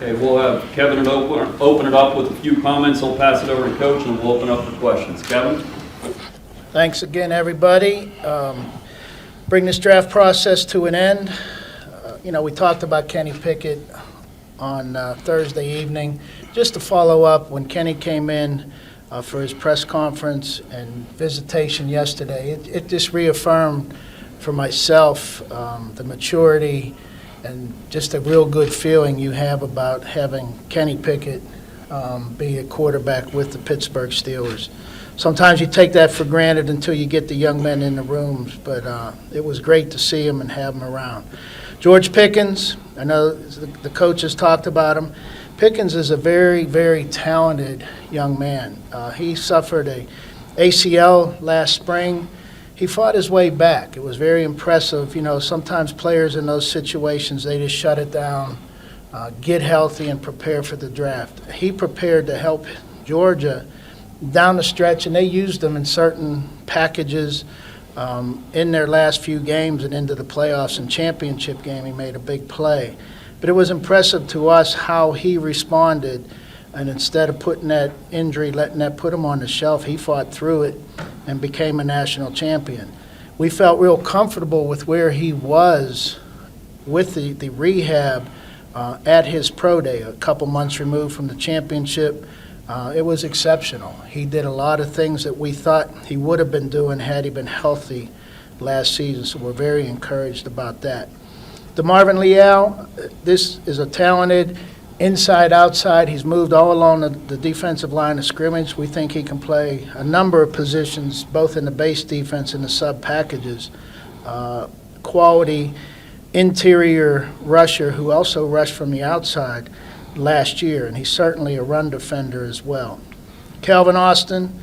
Okay, we'll have Kevin open it up with a few comments. He'll pass it over to Coach, and we'll open up for questions. Kevin? Thanks again, everybody. Bring this draft process to an end. We talked about Kenny Pickett on Thursday evening. Just to follow up, when Kenny came in for his press conference and visitation yesterday, it just reaffirmed for myself the maturity and just a real good feeling you have about having Kenny Pickett be a quarterback with the Pittsburgh Steelers. Sometimes you take that for granted until you get the young men in the rooms, but it was great to see him and have him around. George Pickens, I know the coaches talked about him. Pickens is a very, very talented young man. He suffered a ACL last spring. He fought his way back. It was very impressive. Sometimes players in those situations, they just shut it down, get healthy, and prepare for the draft. He prepared to help Georgia down the stretch, and they used him in certain packages in their last few games and into the playoffs and championship game. He made a big play. But it was impressive to us how he responded, and instead of putting that injury, letting that put him on the shelf, he fought through it and became a national champion. We felt real comfortable with where he was with the rehab at his pro day, a couple months removed from the championship. It was exceptional. He did a lot of things that we thought he would have been doing had he been healthy last season, so we're very encouraged about that. The Marvin Leal, this is a talented inside, outside. He's moved all along the defensive line of scrimmage. We think he can play a number of positions, both in the base defense and the sub packages. Quality interior rusher who also rushed from the outside last year, and he's certainly a run defender as well. Calvin Austin.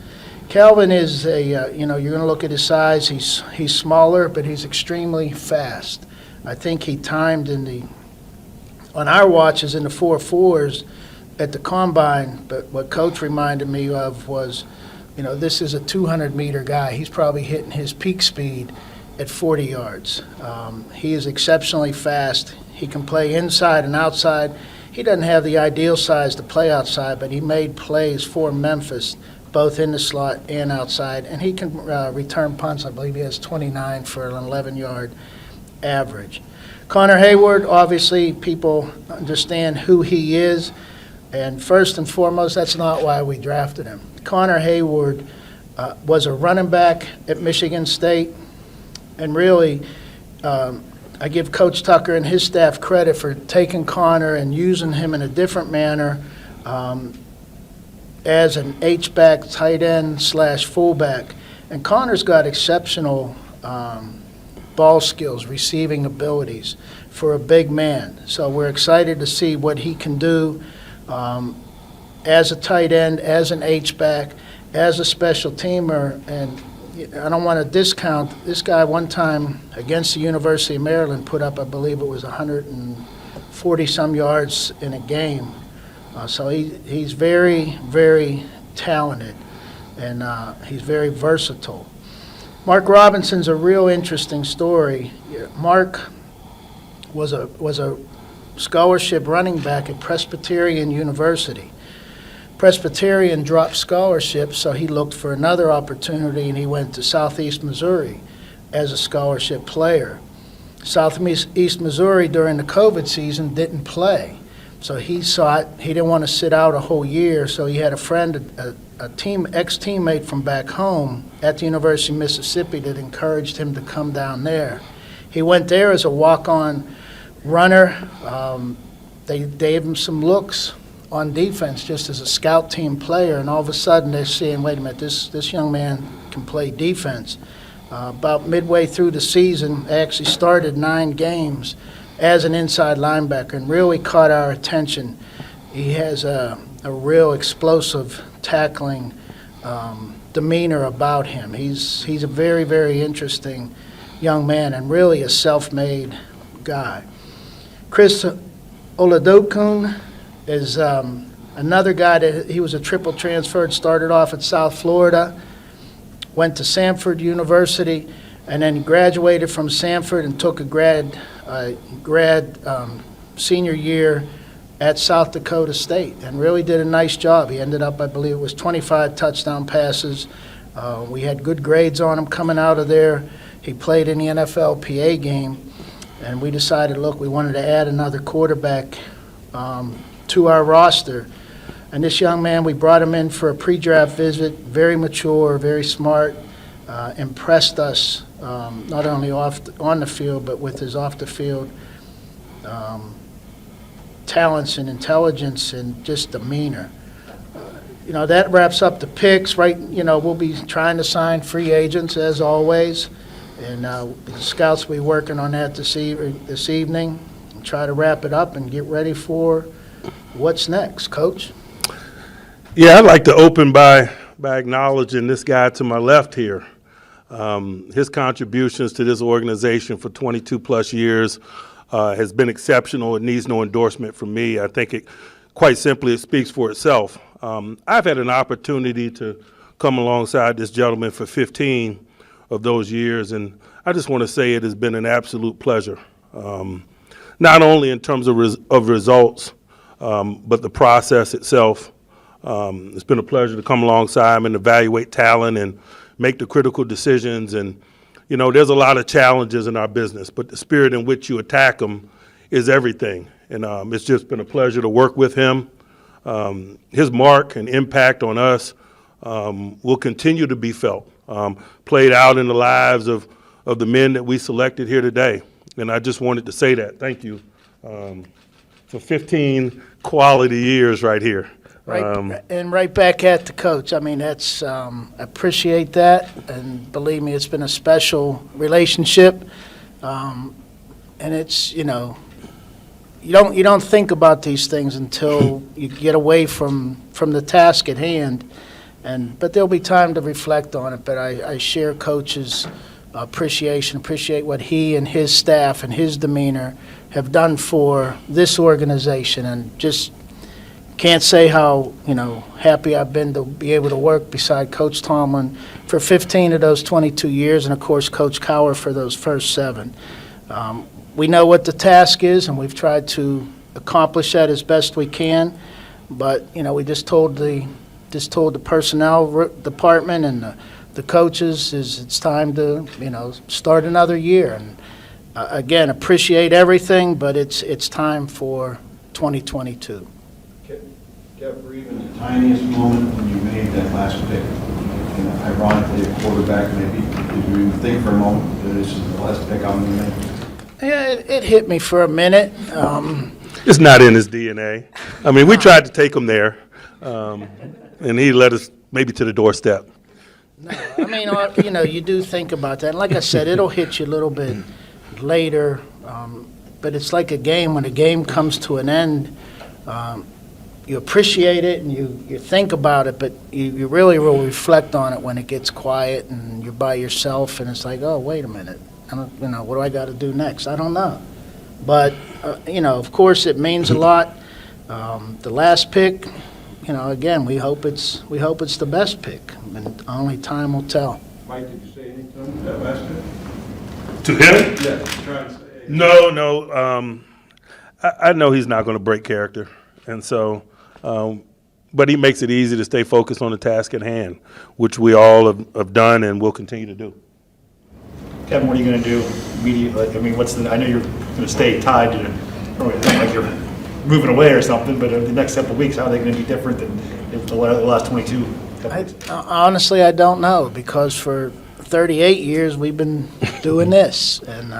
Calvin is you're going to look at his size. He's smaller, but he's extremely fast. I think he timed on our watches in the 4.4s at the combine, but what Coach reminded me of was, this is a 200-meter guy. He's probably hitting his peak speed at 40 yards. He is exceptionally fast. He can play inside and outside. He doesn't have the ideal size to play outside, but he made plays for Memphis, both in the slot and outside, and he can return punts. I believe he has 29 for an 11-yard average. Connor Hayward, obviously people understand who he is, and first and foremost, that's not why we drafted him. Connor Hayward was a running back at Michigan State, and really I give Coach Tucker and his staff credit for taking Connor and using him in a different manner as an H-back, tight end / fullback. And Connor's got exceptional ball skills, receiving abilities for a big man. So we're excited to see what he can do as a tight end, as an H-back, as a special teamer. And I don't want to discount this guy. One time against the University of Maryland put up, I believe it was 140-some yards in a game. So he's very, very talented, and he's very versatile. Mark Robinson's a real interesting story. Mark was a scholarship running back at Presbyterian University. Presbyterian dropped scholarship, so he looked for another opportunity, and he went to Southeast Missouri as a scholarship player. Southeast Missouri during the COVID season didn't play, so he didn't want to sit out a whole year, so he had a friend, ex-teammate from back home at the University of Mississippi that encouraged him to come down there. He went there as a walk-on runner. They gave him some looks on defense just as a scout team player, and all of a sudden they're seeing, wait a minute, this young man can play defense. About midway through the season, I actually started 9 games as an inside linebacker and really caught our attention. He has a real explosive tackling demeanor about him. He's a very, very interesting young man and really a self-made guy. Chris Olodokum is another guy that he was a triple transfer, started off at South Florida, went to Samford University, and then graduated from Samford and took a grad senior year at South Dakota State and really did a nice job. He ended up, I believe it was 25 touchdown passes. We had good grades on him coming out of there. He played in the NFLPA game, and we decided, look, we wanted to add another quarterback to our roster. And this young man, we brought him in for a pre-draft visit, very mature, very smart, impressed us not only on the field, but with his off-the-field talents and intelligence and just demeanor. That wraps up the picks, right? We'll be trying to sign free agents as always, and the scouts will be working on that this evening and try to wrap it up and get ready for what's next. Coach? Yeah, I'd like to open by acknowledging this guy to my left here. His contributions to this organization for 22-plus years has been exceptional. It needs no endorsement from me. I think quite simply, it speaks for itself. I've had an opportunity to come alongside this gentleman for 15 of those years, and I just want to say it has been an absolute pleasure, not only in terms of results, but the process itself. It's been a pleasure to come alongside him and evaluate talent and make the critical decisions. And, there's a lot of challenges in our business, but the spirit in which you attack them is everything. And it's just been a pleasure to work with him. His mark and impact on us will continue to be felt, played out in the lives of the men that we selected here today. And I just wanted to say that. Thank you for 15 quality years right here. Right, and right back at the coach. I mean, that's appreciate that, and believe me, it's been a special relationship. And it's you don't think about these things until you get away from the task at hand. But there'll be time to reflect on it. But I share Coach's appreciate what he and his staff and his demeanor have done for this organization, and just can't say how happy I've been to be able to work beside Coach Tomlin for 15 of those 22 years, and of course Coach Cowher for those first 7. We know what the task is, and we've tried to accomplish that as best we can. But we just told the personnel department and the coaches it's time to start another year. And again, appreciate everything, but it's time for 2022. Jeff, for even the tiniest moment when you made that last pick, and ironically a quarterback, maybe, did you think for a moment that this is the last pick I'm going to make? Yeah, it hit me for a minute. It's not in his DNA. I mean, we tried to take him there, and he led us maybe to the doorstep. No, I mean, you do think about that. And like I said, it'll hit you a little bit later, but it's like a game. When a game comes to an end, you appreciate it and you think about it, but you really will reflect on it when it gets quiet and you're by yourself, and it's like, oh, wait a minute, what do I got to do next? I don't know. But, of course, it means a lot. The last pick, again, we hope it's the best pick, and only time will tell. Mike, did you say anything to him that last pick? To him? Yeah, trying to say. No. I know he's not going to break character, and so, but he makes it easy to stay focused on the task at hand, which we all have done and will continue to do. Kevin, what are you going to do immediately? I mean, I know you're going to stay tied to, it's not like you're moving away or something, but the next couple of weeks, how are they going to be different than the last 22 couple weeks? Honestly, I don't know, because for 38 years we've been doing this, and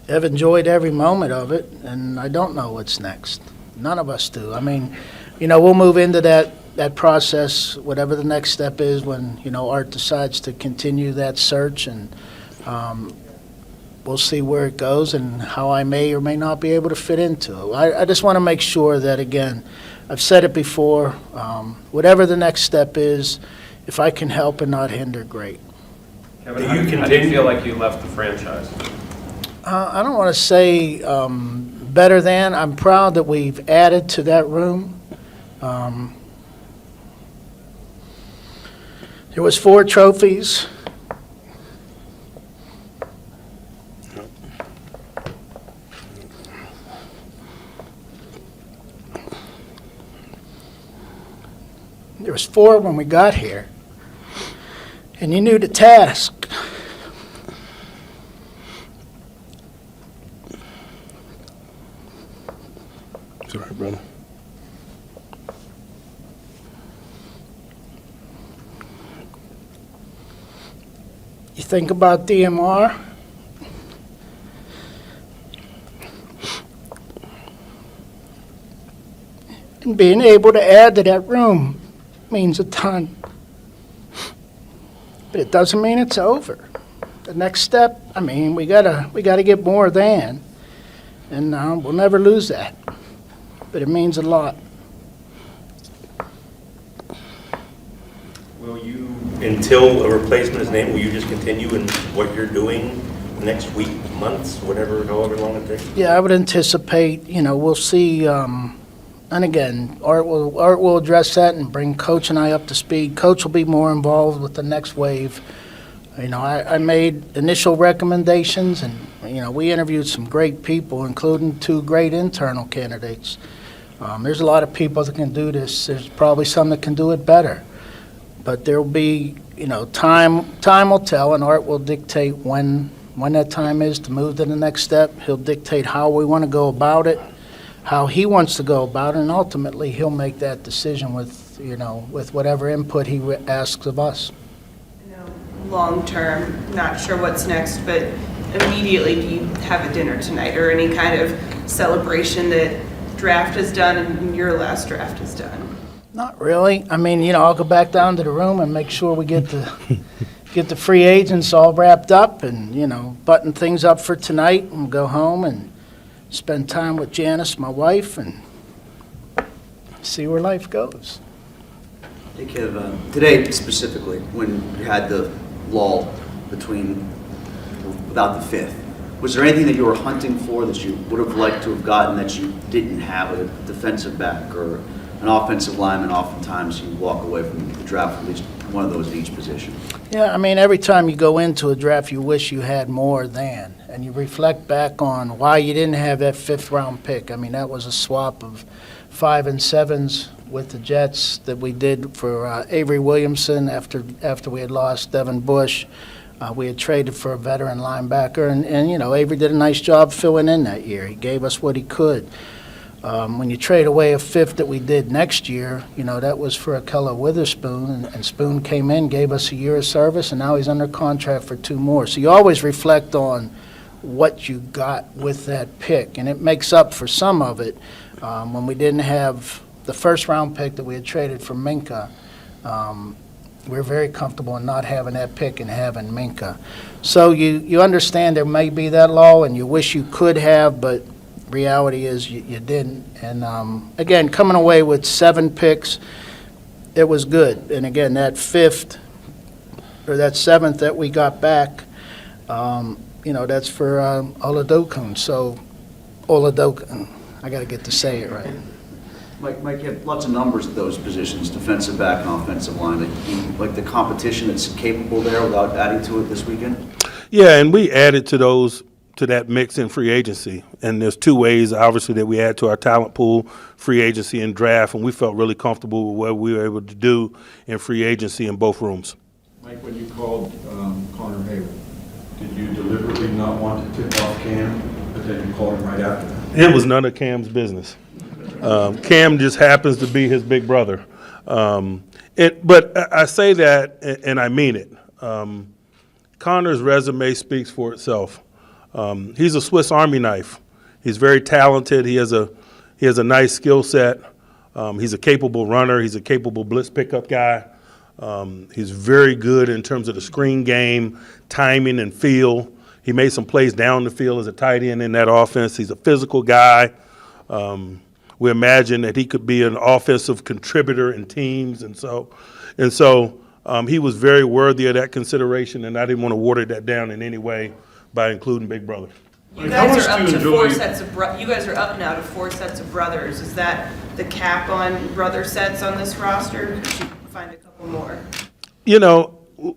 I've enjoyed every moment of it, and I don't know what's next. None of us do. I mean, we'll move into that process, whatever the next step is, when, Art decides to continue that search, and we'll see where it goes and how I may or may not be able to fit into it. I just want to make sure that, again, I've said it before, whatever the next step is, if I can help and not hinder, great. Kevin, how do you feel like you left the franchise? I don't want to say better than. I'm proud that we've added to that room. There was 4 trophies. There was 4 when we got here. And you knew the task. It's all right, brother. You think about DMR, and being able to add to that room means a ton. But it doesn't mean it's over. The next step, I mean, we gotta get more than, and we'll never lose that. But it means a lot. Will you, until a replacement is named, will you just continue in what you're doing next week, months, whatever, however long it takes? Yeah, I would anticipate, we'll see, and again, Art will address that and bring Coach and I up to speed. Coach will be more involved with the next wave. I made initial recommendations, and, we interviewed some great people, including 2 great internal candidates. There's a lot of people that can do this. There's probably some that can do it better. But there'll be, time will tell, and Art will dictate when that time is to move to the next step. He'll dictate how we want to go about it, how he wants to go about it, and ultimately he'll make that decision with whatever input he asks of us. Long term, not sure what's next, but immediately do you have a dinner tonight or any kind of celebration that draft is done and your last draft is done? Not really. I mean, I'll go back down to the room and make sure we get the free agents all wrapped up and, button things up for tonight and go home and spend time with Janice, my wife, and see where life goes. Hey, Kev, today specifically, when you had the lull without the 5th, was there anything that you were hunting for that you would have liked to have gotten that you didn't have, a defensive back or an offensive lineman? Oftentimes you walk away from the draft with at least one of those in each position. Yeah, I mean, every time you go into a draft, you wish you had more than, and you reflect back on why you didn't have that 5th-round pick. I mean, that was a swap of 5 and 7s with the Jets that we did for Avery Williamson after we had lost Devin Bush. We had traded for a veteran linebacker, and Avery did a nice job filling in that year. He gave us what he could. When you trade away a 5th that we did next year, that was for Akella Witherspoon, and Spoon came in, gave us a year of service, and now he's under contract for 2 more. So you always reflect on what you got with that pick, and it makes up for some of it. When we didn't have the 1st-round pick that we had traded for Minka, we were very comfortable in not having that pick and having Minka. So you understand there may be that lull, and you wish you could have, but reality is you didn't. And again, coming away with 7 picks, it was good. And again, that 5th or that 7th that we got back, that's for Olodokum. So Olodokum, I got to get to say it right. Mike, you have lots of numbers at those positions, defensive back and offensive line. Like the competition that's capable there without adding to it this weekend? Yeah, and we added to that mix in free agency. And there's 2 ways, obviously, that we add to our talent pool, free agency and draft, and we felt really comfortable with what we were able to do in free agency in both rooms. Mike, when you called Connor Hayward, did you deliberately not want to tip off Cam, but then you called him right after that? It was none of Cam's business. Cam just happens to be his big brother. But I say that, and I mean it. Connor's resume speaks for itself. He's a Swiss Army knife. He's very talented. He has a nice skill set. He's a capable runner. He's a capable blitz pickup guy. He's very good in terms of the screen game, timing, and feel. He made some plays down the field as a tight end in that offense. He's a physical guy. We imagine that he could be an offensive contributor in teams, and so he was very worthy of that consideration, and I didn't want to water that down in any way by including Big Brother. You guys are up to 4 sets of you guys are up now to 4 sets of brothers. Is that the cap on brother sets on this roster? Could you find a couple more?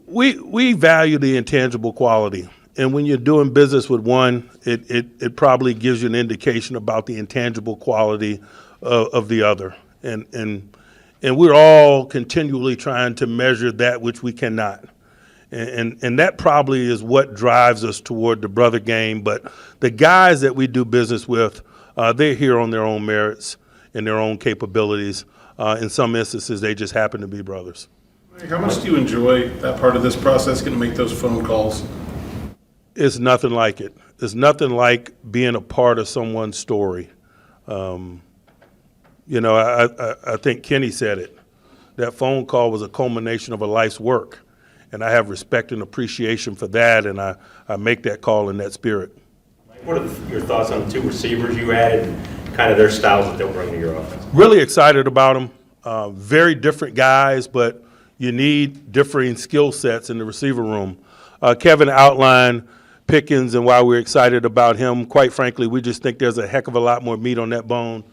We value the intangible quality. And when you're doing business with one, it probably gives you an indication about the intangible quality of the other. And And we're all continually trying to measure that which we cannot. And that probably is what drives us toward the brother game. But the guys that we do business with, they're here on their own merits and their own capabilities. In some instances, they just happen to be brothers. How much do you enjoy that part of this process, getting to make those phone calls? It's nothing like it. It's nothing like being a part of someone's story. You know, I think Kenny said it. That phone call was a culmination of a life's work. And I have respect and appreciation for that, and I make that call in that spirit. What are your thoughts on the two receivers you added, kind of their styles that they'll bring to your offense? Really excited about them. Very different guys, but you need differing skill sets in the receiver room. Kevin outlined Pickens and why we're excited about him. Quite frankly, we just think there's a heck of a lot more meat on that bone.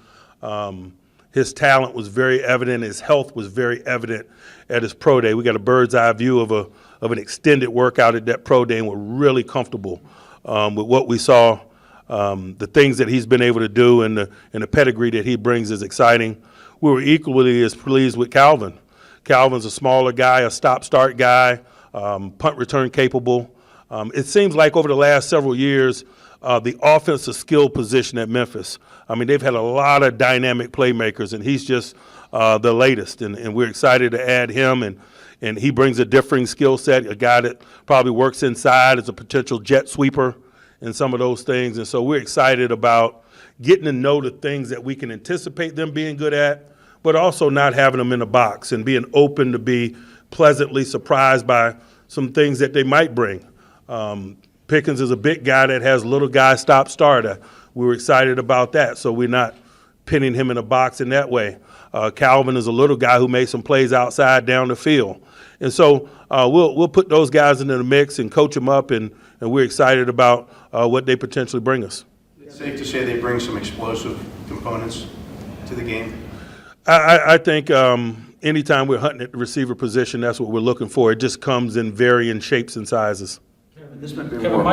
His talent was very evident. His health was very evident at his pro day. We got a bird's eye view of an extended workout at that pro day, and we're really comfortable with what we saw. The things that he's been able to do and the pedigree that he brings is exciting. We were equally as pleased with Calvin. Calvin's a smaller guy, a stop-start guy, punt return capable. It seems like over the last several years, the offensive skill position at Memphis, I mean, they've had a lot of dynamic playmakers, and he's just the latest. And we're excited to add him, and he brings a differing skill set, a guy that probably works inside as a potential jet sweeper and some of those things. And so we're excited about getting to know the things that we can anticipate them being good at, but also not having them in a box and being open to be pleasantly surprised by some things that they might bring. Pickens is a big guy that has little guy stop-start. We were excited about that, so we're not pinning him in a box in that way. Calvin is a little guy who made some plays outside down the field. And so we'll put those guys into the mix and coach them up, and we're excited about what they potentially bring us. It's safe to say they bring some explosive components to the game? I think anytime we're hunting at the receiver position, that's what we're looking for. It just comes in varying shapes and sizes. This might be Kevin, more.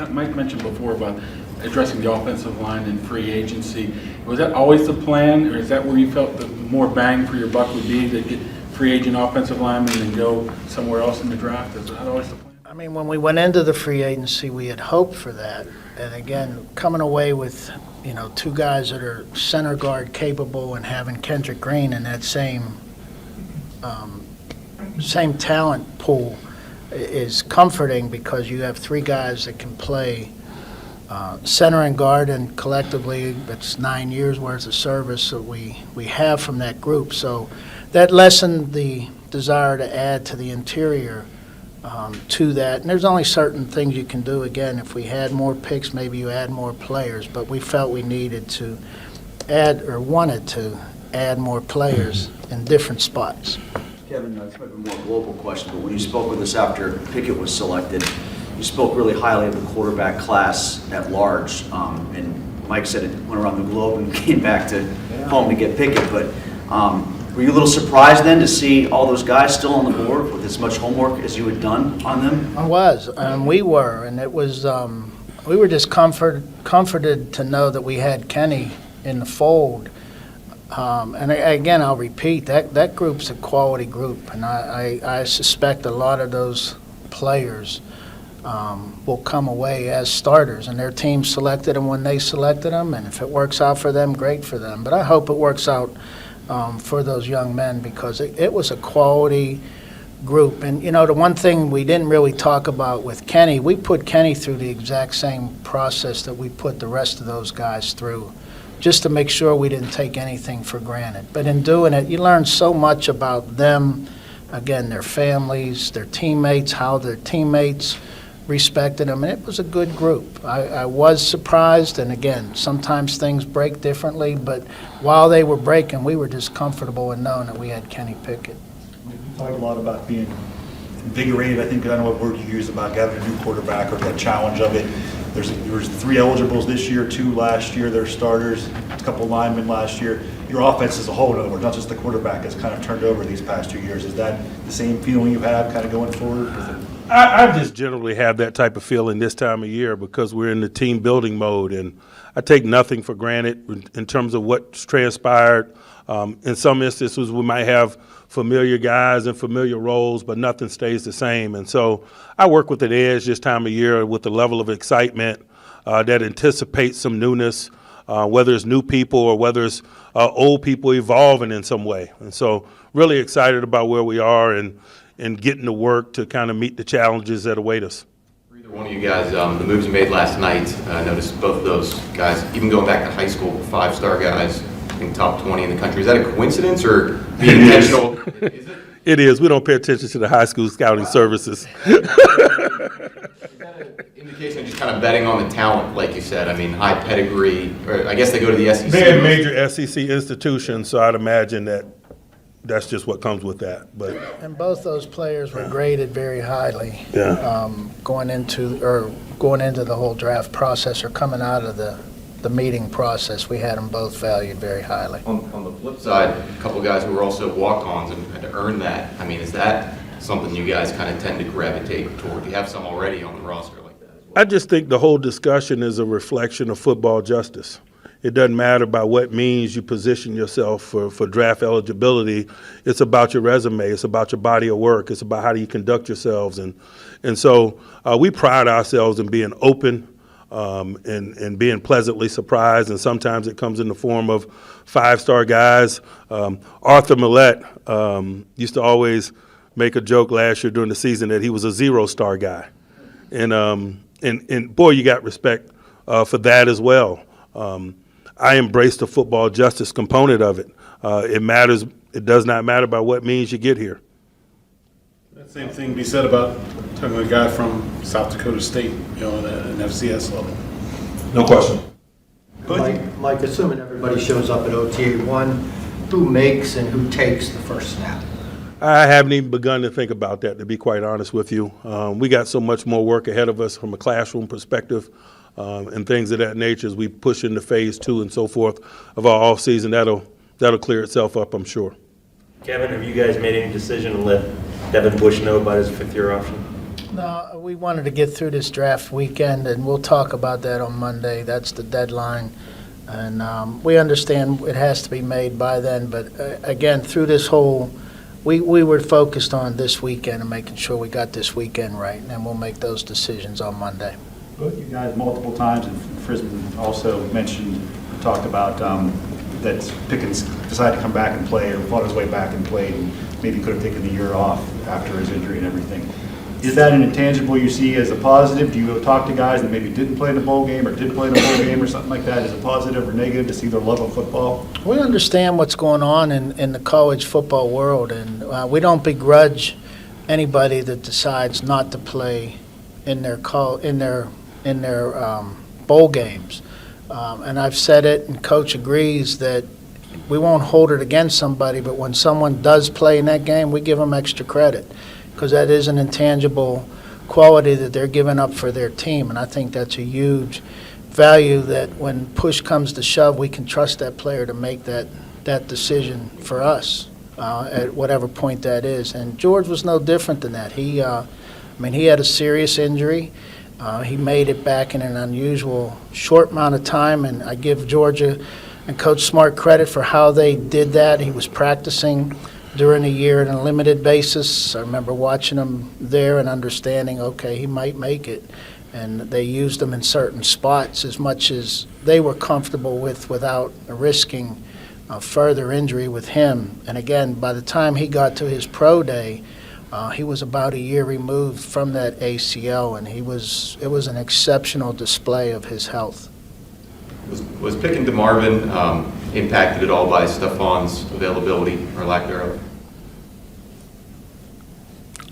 Mike mentioned before about addressing the offensive line and free agency. Was that always the plan, or is that where you felt the more bang for your buck would be, to get free agent offensive linemen and go somewhere else in the draft? Is that always the plan? I mean, when we went into the free agency, we had hoped for that. And again, coming away with, you know, two guys that are center guard capable and having Kendrick Green in that same talent pool is comforting, because you have three guys that can play center and guard, and collectively that's 9 years worth of service that we have from that group. So that lessened the desire to add to the interior to that. And there's only certain things you can do. Again, if we had more picks, maybe you add more players, but we felt we needed to add, or wanted to add, more players in different spots. Kevin, this might be a more global question, but when you spoke with us after Pickett was selected, you spoke really highly of the quarterback class at large. And Mike said it went around the globe and came back to home to get Pickett. But were you a little surprised then to see all those guys still on the board with as much homework as you had done on them? I was, and we were, and it was, we were just comforted to know that we had Kenny in the fold. And again, I'll repeat, that group's a quality group, and I suspect a lot of those players will come away as starters, and their team selected them when they selected them, and if it works out for them, great for them. But I hope it works out for those young men, because it was a quality group. And, you know, the one thing we didn't really talk about with Kenny, we put Kenny through the exact same process that we put the rest of those guys through, just to make sure we didn't take anything for granted. But in doing it, you learn so much about them, again, their families, their teammates, how their teammates respected them, and it was a good group. I was surprised, and again, sometimes things break differently, but while they were breaking, we were just comfortable in knowing that we had Kenny Pickett. We talked a lot about being invigorated. I think, I don't know what word you used about having a new quarterback, or that challenge of it. There was 3 eligibles this year, 2 last year. They're starters, a couple linemen last year. Your offense as a whole, in other words, not just the quarterback, has kind of turned over these past 2 years. Is that the same feeling you have kind of going forward? I just generally have that type of feeling this time of year because we're in the team building mode, and I take nothing for granted in terms of what's transpired. In some instances, we might have familiar guys and familiar roles, but nothing stays the same. And so I work with an edge this time of year with a level of excitement that anticipates some newness, whether it's new people or whether it's old people evolving in some way. And so really excited about where we are and getting to work to kind of meet the challenges that await us. For either one of you guys, the moves you made last night, I noticed both of those guys, even going back to high school, 5-star guys, I think top 20 in the country. Is that a coincidence or being intentional? Is it? It is. We don't pay attention to the high school scouting services. Is that an indication of just kind of betting on the talent, like you said? I mean, high pedigree, or I guess they go to the SEC. They're major SEC institutions, so I'd imagine that's just what comes with that. But And both those players were graded very highly. Yeah. Going into the whole draft process or coming out of the meeting process, we had them both valued very highly. On the flip side, a couple guys who were also walk-ons and had to earn that. I mean, is that something you guys kind of tend to gravitate toward? Do you have some already on the roster like that as well? I just think the whole discussion is a reflection of football justice. It doesn't matter about what means you position yourself for draft eligibility. It's about your resume. It's about your body of work. It's about how do you conduct yourselves. And so we pride ourselves in being open and being pleasantly surprised. And sometimes it comes in the form of 5-star guys. Arthur Millette used to always make a joke last year during the season that he was a 0-star guy. And boy, you got respect for that as well. I embrace the football justice component of it. It matters. It does not matter about what means you get here. That same thing be said about talking to a guy from South Dakota State, you know, at an FCS level. No question. Mike, assuming everybody shows up at OTA1, who makes and who takes the first snap? I haven't even begun to think about that, to be quite honest with you. We got so much more work ahead of us from a classroom perspective and things of that nature as we push into phase 2 and so forth of our offseason. That'll clear itself up, I'm sure. Kevin, have you guys made any decision to let Devin Bush know about his 5th-year option? No, we wanted to get through this draft weekend, and we'll talk about that on Monday. That's the deadline. And we understand it has to be made by then. But again, through this whole, we were focused on this weekend and making sure we got this weekend right. And then we'll make those decisions on Monday. Both you guys multiple times, and Frisman also talked about that Pickens decided to come back and play or fought his way back and played and maybe could have taken the year off after his injury and everything. Is that an intangible you see as a positive? Do you talk to guys that maybe didn't play in the bowl game or did play in the bowl game or something like that? Is it positive or negative to see their love of football? We understand what's going on in the college football world, and we don't begrudge anybody that decides not to play in their bowl games. And I've said it, and Coach agrees that we won't hold it against somebody, but when someone does play in that game, we give them extra credit because that is an intangible quality that they're giving up for their team. And I think that's a huge value that when push comes to shove, we can trust that player to make that decision for us at whatever point that is. And George was no different than that. He had a serious injury. He made it back in an unusual short amount of time, and I give Georgia and Coach Smart credit for how they did that. He was practicing during the year on a limited basis. I remember watching him there and understanding, okay, he might make it. And they used him in certain spots as much as they were comfortable with without risking further injury with him. And again, by the time he got to his pro day, he was about a year removed from that ACL, and it was an exceptional display of his health. Was picking DeMarvin impacted at all by Stefan's availability or lack thereof?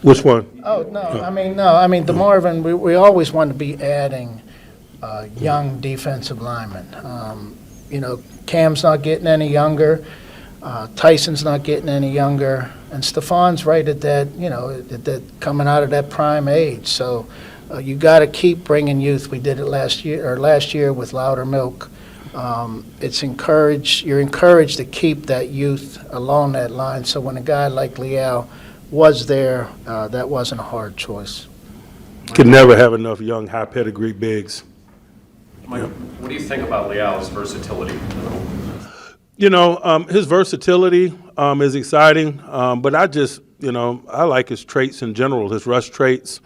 Which one? Oh, no. DeMarvin, we always want to be adding young defensive linemen. Cam's not getting any younger. Tyson's not getting any younger. And Stefan's right at that, coming out of that prime age. So you got to keep bringing youth. We did it last year with Loudermilk. You're encouraged to keep that youth along that line. So when a guy like Leal was there, that wasn't a hard choice. Can never have enough young, high pedigree bigs. Mike, what do you think about Leal's versatility? You know, his versatility is exciting, but I just, you know, I like his traits in general, his rush traits.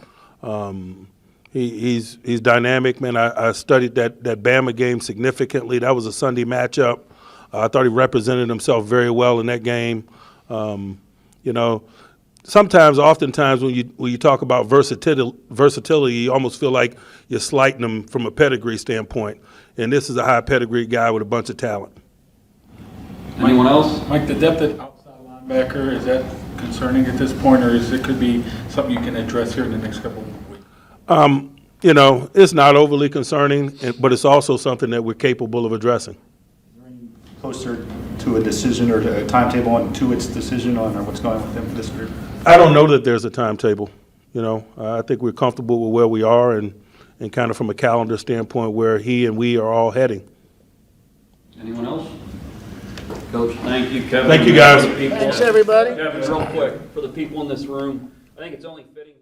He's dynamic, man. I studied that Bama game significantly. That was a Sunday matchup. I thought he represented himself very well in that game. You know, oftentimes when you talk about versatility, you almost feel like you're slighting him from a pedigree standpoint. And this is a high pedigree guy with a bunch of talent. Anyone else? Mike, the depth at outside linebacker, is that concerning at this point, or could be something you can address here in the next couple of weeks? You know, it's not overly concerning, but it's also something that we're capable of addressing. Closer to a decision or to a timetable on to its decision on or what's going on with him for this year? I don't know that there's a timetable. You know, I think we're comfortable with where we are and kind of from a calendar standpoint where he and we are all heading. Anyone else? Coach, thank you, Kevin. Thank you, guys. Thanks, everybody. Kevin, real quick, for the people in this room, I think it's only fitting.